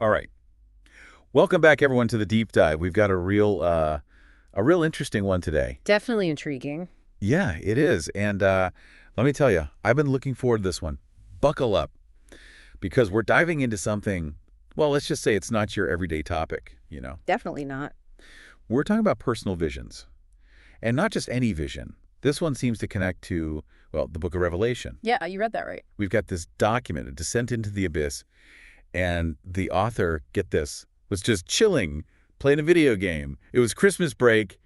All right. Welcome back, everyone, to the deep dive. We've got a real interesting one today. Definitely intriguing. Yeah, it is. And let me tell you, I've been looking forward to this one. Buckle up, because we're diving into something, well, let's just say it's not your everyday topic. Definitely not. We're talking about personal visions, and not just any vision. This one seems to connect to, well, the book of Revelation. Yeah, you read that right. We've got this document, a descent into the abyss, and the author, get this, was just chilling, playing a video game. It was Christmas break,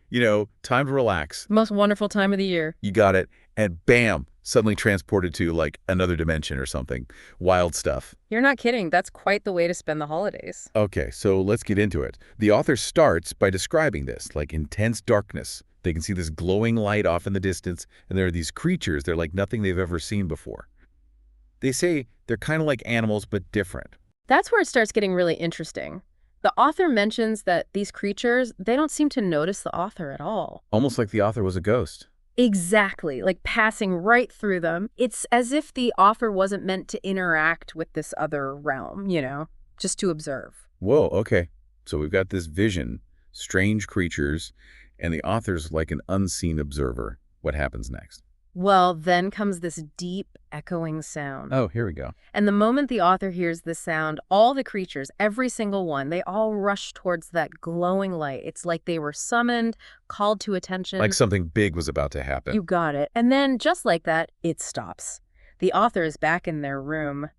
time to relax. Most wonderful time of the year. You got it. And bam, suddenly transported to like another dimension or something. Wild stuff. You're not kidding. That's quite the way to spend the holidays. Okay, so let's get into it. The author starts by describing this, like intense darkness. They can see this glowing light off in the distance, and there are these creatures. They're like nothing they've ever seen before. They say they're kind of like animals, but different. That's where it starts getting really interesting. The author mentions that these creatures, they don't seem to notice the author at all. Almost like the author was a ghost. Exactly, like passing right through them. It's as if the author wasn't meant to interact with this other realm, just to observe. Whoa, okay. So we've got this vision, strange creatures, and the author's like an unseen observer. What happens next? Well, then comes this deep, echoing sound. Oh, here we go. And the moment the author hears this sound, all the creatures, every single one, they all rush towards that glowing light. It's like they were summoned, called to attention. Like something big was about to happen. You got it. And then, just like that, it stops. The author is back in their room.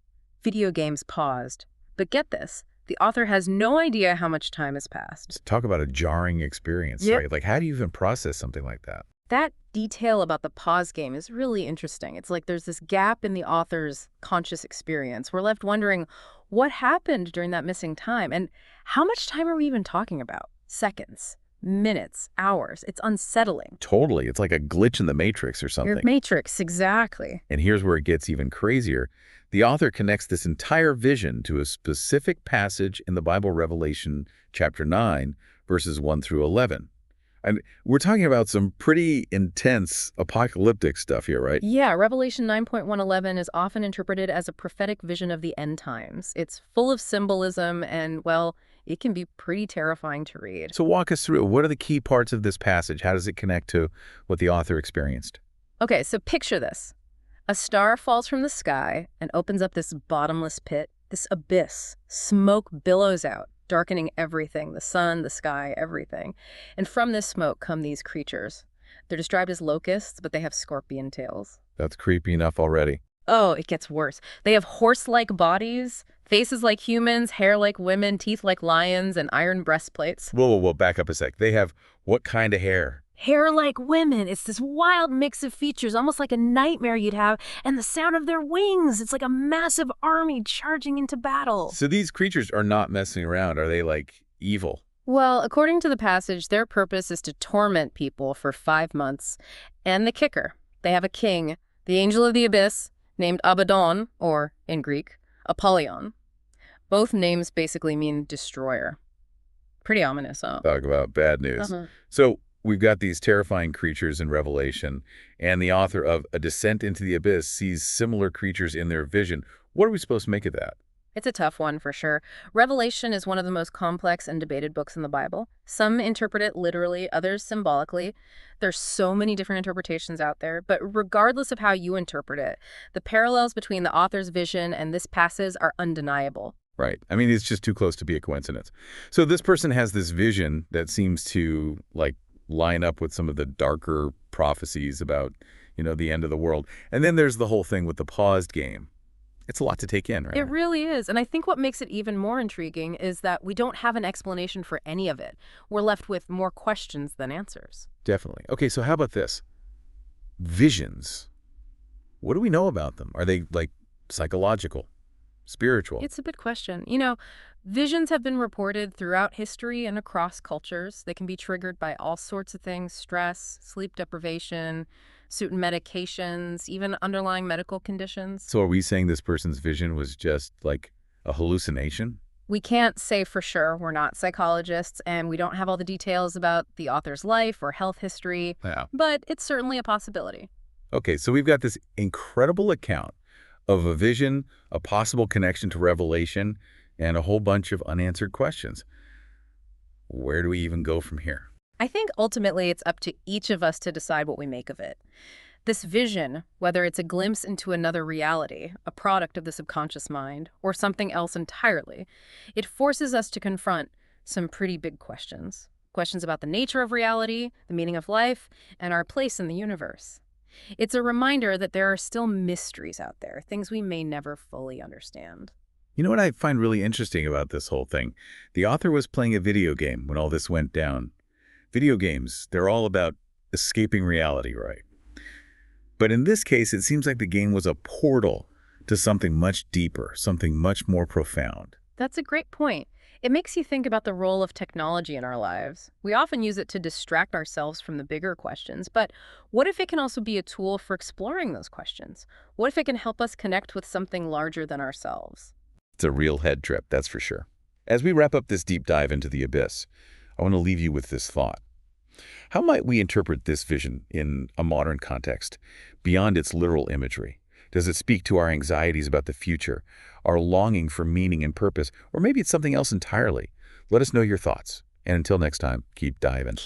Video games paused. But get this, the author has no idea how much time has passed. Talk about a jarring experience, Yep. right? Like, how do you even process something like that? That detail about the pause game is really interesting. It's like there's this gap in the author's conscious experience. We're left wondering what happened during that missing time, and how much time are we even talking about? Seconds, minutes, hours. It's unsettling. Totally. It's like a glitch in the matrix or Your something. matrix, exactly. And here's where it gets even crazier. The author connects this entire vision to a specific passage in the Bible, Revelation chapter 9, verses 1 through 11. And we're talking about some pretty intense apocalyptic stuff here, right? Yeah, Revelation 9.111 is often interpreted as a prophetic vision of the end times. It's full of symbolism and, well, it can be pretty terrifying to read. So walk us through it. What are the key parts of this passage? How does it connect to what the author experienced? Okay, so picture this. A star falls from the sky and opens up this bottomless pit, this abyss. Smoke billows out, darkening everything, the sun, the sky, everything. And from this smoke come these creatures. They're described as locusts, but they have scorpion tails. That's creepy enough already. Oh, it gets worse. They have horse-like bodies, faces like humans, hair like women, teeth like lions, and iron breastplates. Whoa, back up a sec. They have what kind of hair? Hair like women. It's this wild mix of features, almost like a nightmare you'd have. And the sound of their wings. It's like a massive army charging into battle. So these creatures are not messing around. Are they, like, evil? Well, according to the passage, their purpose is to torment people for 5 months. And the kicker, they have a king, the angel of the abyss, named Abaddon, or, in Greek, Apollyon. Both names basically mean destroyer. Pretty ominous, huh? Talk about bad news. So we've got these terrifying creatures in Revelation, and the author of A Descent into the Abyss sees similar creatures in their vision. What are we supposed to make of that? It's a tough one for sure. Revelation is one of the most complex and debated books in the Bible. Some interpret it literally, others symbolically. There's so many different interpretations out there, but regardless of how you interpret it, the parallels between the author's vision and this passage are undeniable. Right. I mean, it's just too close to be a coincidence. So this person has this vision that seems to, like, line up with some of the darker prophecies about, the end of the world. And then there's the whole thing with the paused game. It's a lot to take in, right? It really is. And I think what makes it even more intriguing is that we don't have an explanation for any of it. We're left with more questions than answers. Definitely. Okay, so how about this? Visions. What do we know about them? Are they, like, psychological, spiritual? It's a good question. Visions have been reported throughout history and across cultures. They can be triggered by all sorts of things: stress, sleep deprivation, certain medications, even underlying medical conditions. So are we saying this person's vision was just, like, a hallucination? We can't say for sure. We're not psychologists, and we don't have all the details about the author's life or health history, Yeah. but it's certainly a possibility. Okay, so we've got this incredible account of a vision, a possible connection to Revelation, and a whole bunch of unanswered questions. Where do we even go from here? I think ultimately it's up to each of us to decide what we make of it. This vision, whether it's a glimpse into another reality, a product of the subconscious mind, or something else entirely, it forces us to confront some pretty big questions. Questions about the nature of reality, the meaning of life, and our place in the universe. It's a reminder that there are still mysteries out there, things we may never fully understand. You know what I find really interesting about this whole thing? The author was playing a video game when all this went down. Video games, they're all about escaping reality, right? But in this case, it seems like the game was a portal to something much deeper, something much more profound. That's a great point. It makes you think about the role of technology in our lives. We often use it to distract ourselves from the bigger questions, but what if it can also be a tool for exploring those questions? What if it can help us connect with something larger than ourselves? It's a real head trip, that's for sure. As we wrap up this deep dive into the abyss, I want to leave you with this thought. How might we interpret this vision in a modern context, beyond its literal imagery? Does it speak to our anxieties about the future, our longing for meaning and purpose, or maybe it's something else entirely? Let us know your thoughts. And until next time, keep diving.